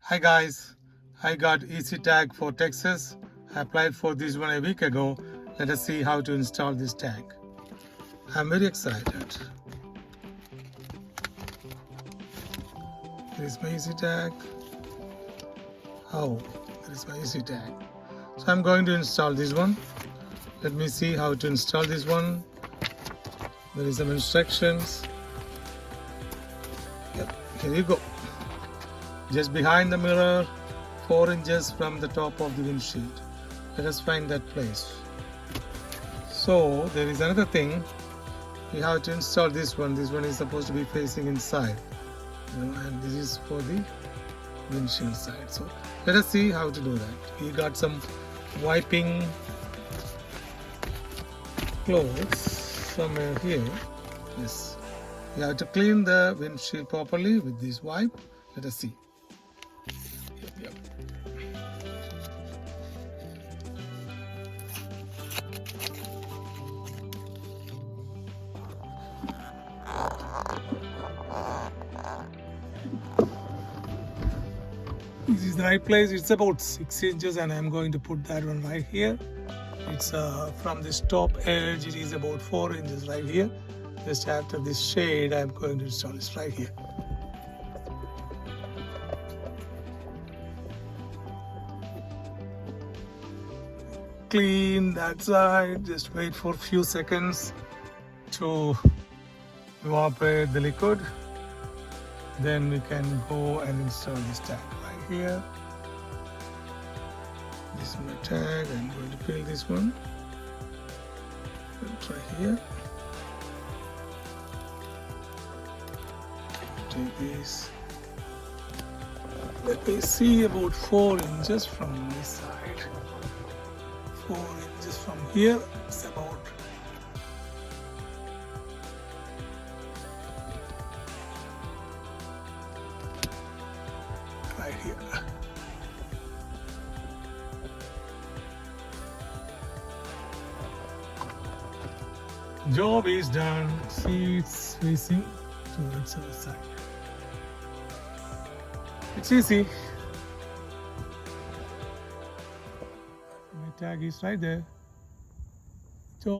Hi guys, I got EZTag for Texas. I applied for this one a week ago. Let us see how to install this tag. I'm very excited. Here is my EZTag. Oh, there is my EZTag. So I'm going to install this one. Let me see how to install this one. There is some instructions. Yep, here you go. Just behind the mirror, 4 inches from the top of the windshield. Let us find that place. So there is another thing. We have to install this one. This one is supposed to be facing inside, and this is for the windshield side. So let us see how to do that. We got some wiping clothes somewhere here. Yes, we have to clean the windshield properly with this wipe. Let us see. Yep. This is the right place. It's about 6 inches, and I'm going to put that one right here. It's from this top edge, it is about 4 inches right here. Just after this shade, I'm going to install this right here. Clean that side. Just wait for a few seconds to evaporate the liquid. Then we can go and install this tag right here. This is my tag. I'm going to fill this one. Right here. Take this. Let me see, about 4 inches from this side. 4 inches from here. It's about right here. Job is done. See, it's facing towards the side. It's easy. My tag is right there.